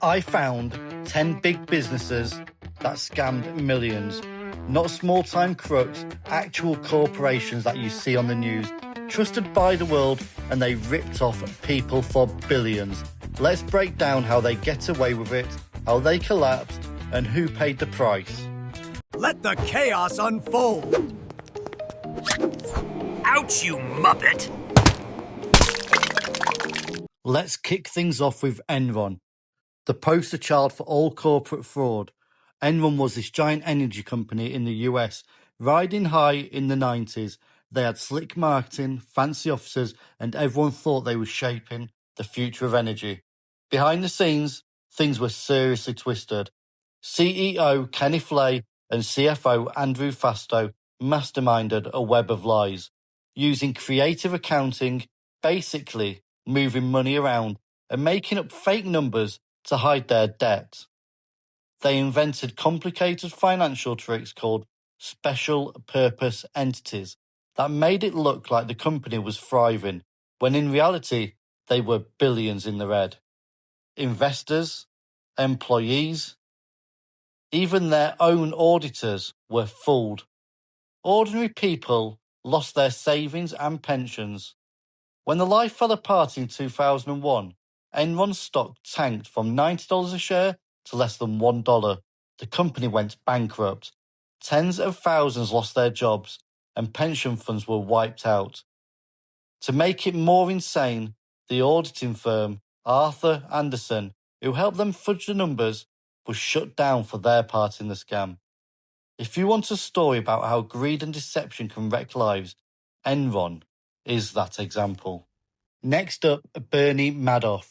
I found 10 big businesses that scammed millions. Not small-time crooks, actual corporations that you see on the news, trusted by the world, and they ripped off people for billions. Let's break down how they get away with it, how they collapsed, and who paid the price. Let the chaos unfold! Ouch, you muppet! Let's kick things off with Enron, the poster child for all corporate fraud. Enron was this giant energy company in the US, riding high in the 90s. They had slick marketing, fancy offices, and everyone thought they were shaping the future of energy. Behind the scenes, things were seriously twisted. CEO Kenny Flay and CFO Andrew Fastow masterminded a web of lies, using creative accounting, basically moving money around and making up fake numbers to hide their debt. They invented complicated financial tricks called special purpose entities that made it look like the company was thriving, when in reality they were billions in the red. Investors, employees, even their own auditors were fooled. Ordinary people lost their savings and pensions. When the lie fell apart in 2001, Enron's stock tanked from $90 a share to less than $1. The company went bankrupt. Tens of thousands lost their jobs, and pension funds were wiped out. To make it more insane, the auditing firm, Arthur Andersen, who helped them fudge the numbers, was shut down for their part in the scam. If you want a story about how greed and deception can wreck lives, Enron is that example. Next up, Bernie Madoff.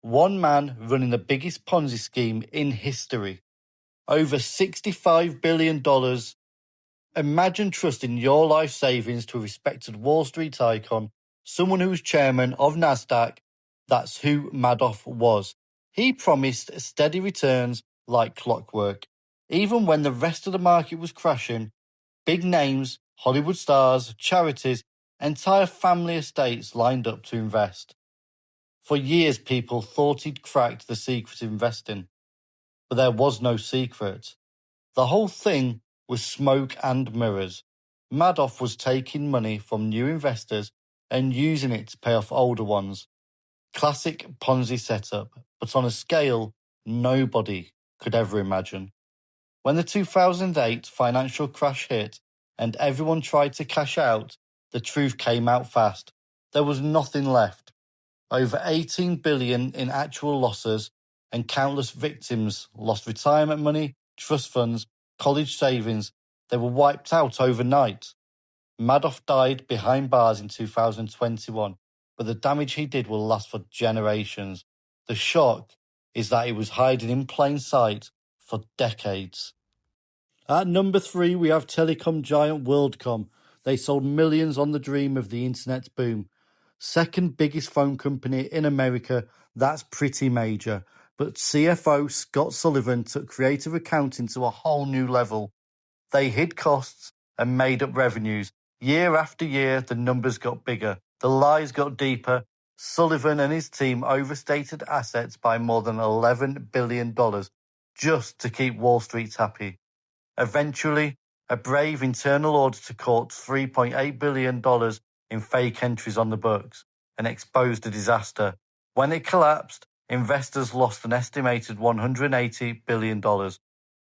One man running the biggest Ponzi scheme in history. Over $65 billion. Imagine trusting your life savings to a respected Wall Street icon, someone who was chairman of NASDAQ. That's who Madoff was. He promised steady returns like clockwork. Even when the rest of the market was crashing, big names, Hollywood stars, charities, entire family estates lined up to invest. For years, people thought he'd cracked the secret of investing. But there was no secret. The whole thing was smoke and mirrors. Madoff was taking money from new investors and using it to pay off older ones. Classic Ponzi setup, but on a scale nobody could ever imagine. When the 2008 financial crash hit and everyone tried to cash out, the truth came out fast. There was nothing left. Over $18 billion in actual losses, and countless victims lost retirement money, trust funds, college savings. They were wiped out overnight. Madoff died behind bars in 2021, but the damage he did will last for generations. The shock is that he was hiding in plain sight for decades. At number 3, we have telecom giant WorldCom. They sold millions on the dream of the internet boom. Second biggest phone company in America, that's pretty major. But CFO Scott Sullivan took creative accounting to a whole new level. They hid costs and made up revenues. Year after year, the numbers got bigger. The lies got deeper. Sullivan and his team overstated assets by more than $11 billion just to keep Wall Street happy. Eventually, a brave internal auditor caught $3.8 billion in fake entries on the books and exposed the disaster. When it collapsed, investors lost an estimated $180 billion.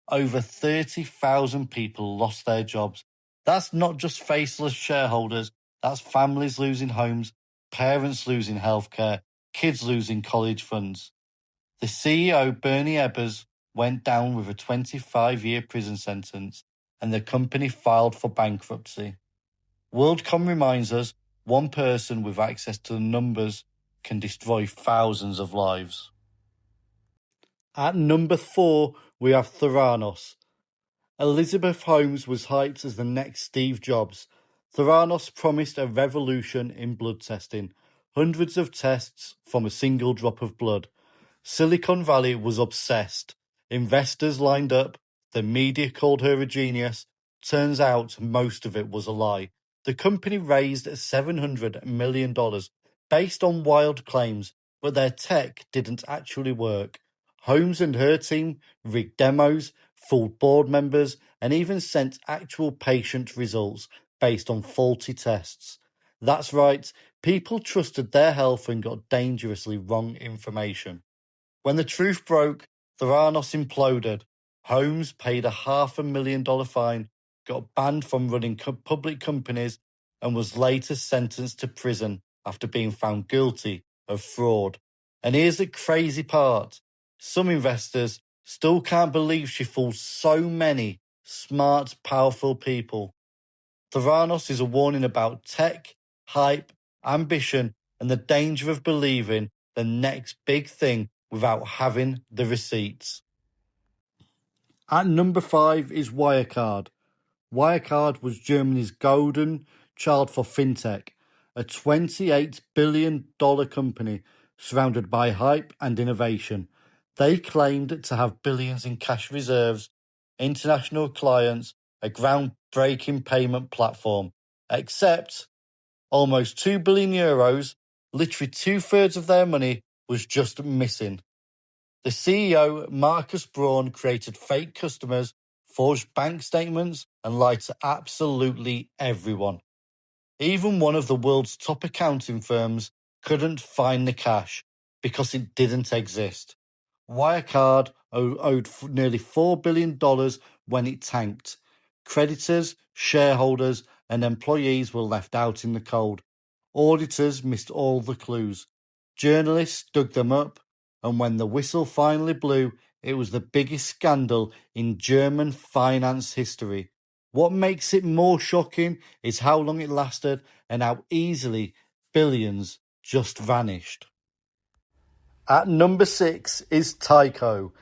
Over 30,000 people lost their jobs. That's not just faceless shareholders, that's families losing homes, parents losing healthcare, kids losing college funds. The CEO, Bernie Ebbers, went down with a 25-year prison sentence, and the company filed for bankruptcy. WorldCom reminds us one person with access to the numbers can destroy thousands of lives. At number 4, we have Theranos. Elizabeth Holmes was hyped as the next Steve Jobs. Theranos promised a revolution in blood testing. Hundreds of tests from a single drop of blood. Silicon Valley was obsessed. Investors lined up. The media called her a genius. Turns out most of it was a lie. The company raised $700 million based on wild claims, but their tech didn't actually work. Holmes and her team rigged demos, fooled board members, and even sent actual patient results based on faulty tests. That's right, people trusted their health and got dangerously wrong information. When the truth broke, Theranos imploded. Holmes paid a $500,000 fine, got banned from running public companies, and was later sentenced to prison after being found guilty of fraud. And here's the crazy part. Some investors still can't believe she fooled so many smart, powerful people. Theranos is a warning about tech, hype, ambition, and the danger of believing the next big thing without having the receipts. At number 5 is Wirecard. Wirecard was Germany's golden child for fintech, a $28 billion company surrounded by hype and innovation. They claimed to have billions in cash reserves, international clients, a groundbreaking payment platform, except almost 2 billion euros, literally 2/3 of their money, was just missing. The CEO, Marcus Braun, created fake customers, forged bank statements, and lied to absolutely everyone. Even one of the world's top accounting firms couldn't find the cash because it didn't exist. Wirecard owed nearly $4 billion when it tanked. Creditors, shareholders, and employees were left out in the cold. Auditors missed all the clues. Journalists dug them up, and when the whistle finally blew, it was the biggest scandal in German finance history. What makes it more shocking is how long it lasted and how easily billions just vanished. At number 6 is Tyco.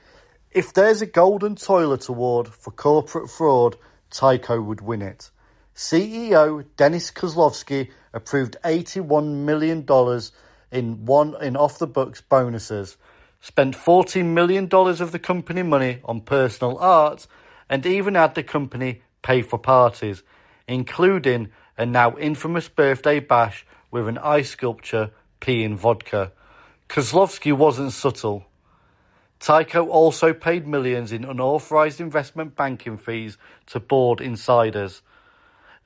If there's a golden toilet award for corporate fraud, Tyco would win it. CEO Dennis Kozlowski approved $81 million in off-the-books bonuses, spent $14 million of the company money on personal art, and even had the company pay for parties, including a now infamous birthday bash with an ice sculpture peeing vodka. Kozlowski wasn't subtle. Tyco also paid millions in unauthorized investment banking fees to board insiders.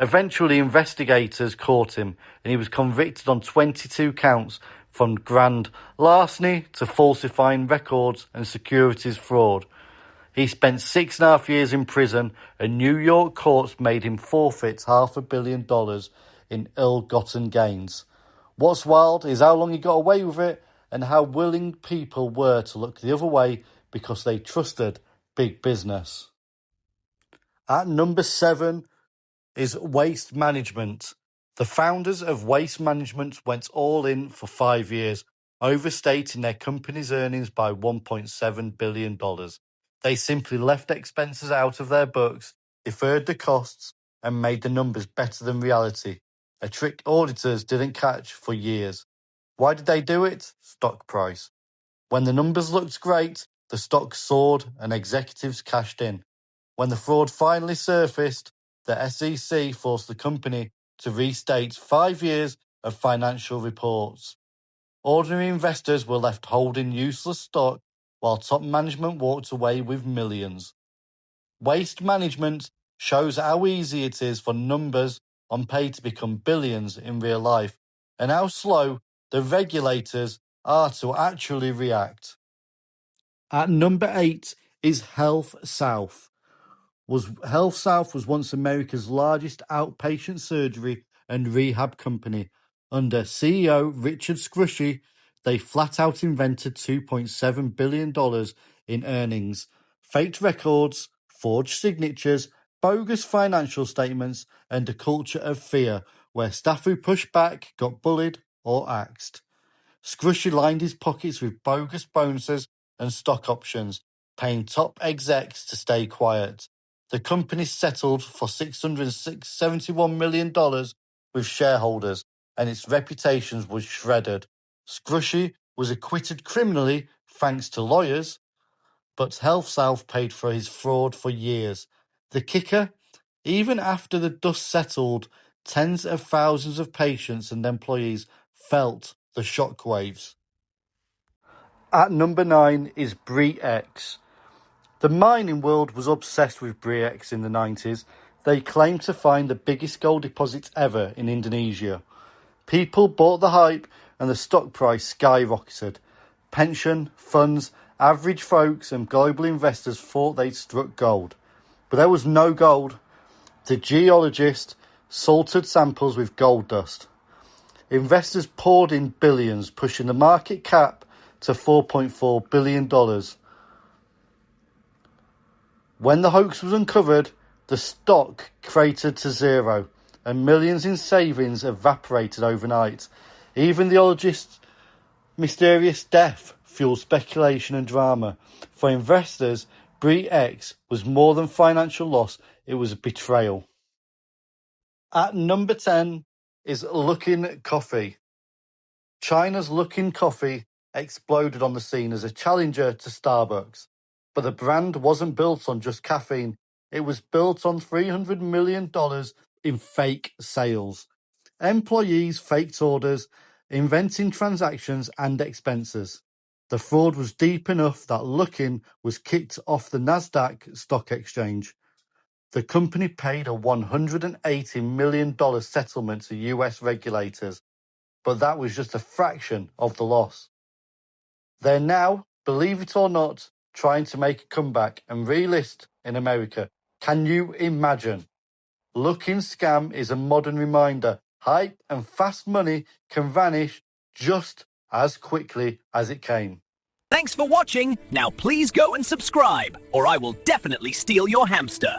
Eventually, investigators caught him, and he was convicted on 22 counts from grand larceny to falsifying records and securities fraud. He spent 6.5 years in prison, and New York courts made him forfeit $500 million in ill-gotten gains. What's wild is how long he got away with it and how willing people were to look the other way because they trusted big business. At number 7 is Waste Management. The founders of Waste Management went all in for 5 years, overstating their company's earnings by $1.7 billion. They simply left expenses out of their books, deferred the costs, and made the numbers better than reality, a trick auditors didn't catch for years. Why did they do it? Stock price. When the numbers looked great, the stock soared and executives cashed in. When the fraud finally surfaced, the SEC forced the company to restate 5 years of financial reports. Ordinary investors were left holding useless stock while top management walked away with millions. Waste Management shows how easy it is for numbers on pay to become billions in real life, and how slow the regulators are to actually react. At number 8 is HealthSouth. HealthSouth was once America's largest outpatient surgery and rehab company. Under CEO Richard Scrushy, they flat out invented $2.7 billion in earnings, faked records, forged signatures, bogus financial statements, and a culture of fear where staff who pushed back got bullied or axed. Scrushy lined his pockets with bogus bonuses and stock options, paying top execs to stay quiet. The company settled for $671 million with shareholders, and its reputation was shredded. Scrushy was acquitted criminally thanks to lawyers, but HealthSouth paid for his fraud for years. The kicker? Even after the dust settled, tens of thousands of patients and employees felt the shockwaves. At number 9 is Bre-X. The mining world was obsessed with Bre-X in the 90s. They claimed to find the biggest gold deposits ever in Indonesia. People bought the hype and the stock price skyrocketed. Pension, funds, average folks and global investors thought they'd struck gold. But there was no gold. The geologist salted samples with gold dust. Investors poured in billions, pushing the market cap to $4.4 billion. When the hoax was uncovered, the stock cratered to zero and millions in savings evaporated overnight. Even the geologist's mysterious death fueled speculation and drama. For investors, Bre-X was more than financial loss, it was a betrayal. At number 10 is Luckin Coffee. China's Luckin Coffee exploded on the scene as a challenger to Starbucks. But the brand wasn't built on just caffeine. It was built on $300 million in fake sales. Employees faked orders, inventing transactions and expenses. The fraud was deep enough that Luckin was kicked off the Nasdaq stock exchange. The company paid a $180 million settlement to US regulators, but that was just a fraction of the loss. They're now, believe it or not, trying to make a comeback and relist in America. Can you imagine? Luckin's scam is a modern reminder. Hype and fast money can vanish just as quickly as it came. Thanks for watching. Now please go and subscribe, or I will definitely steal your hamster.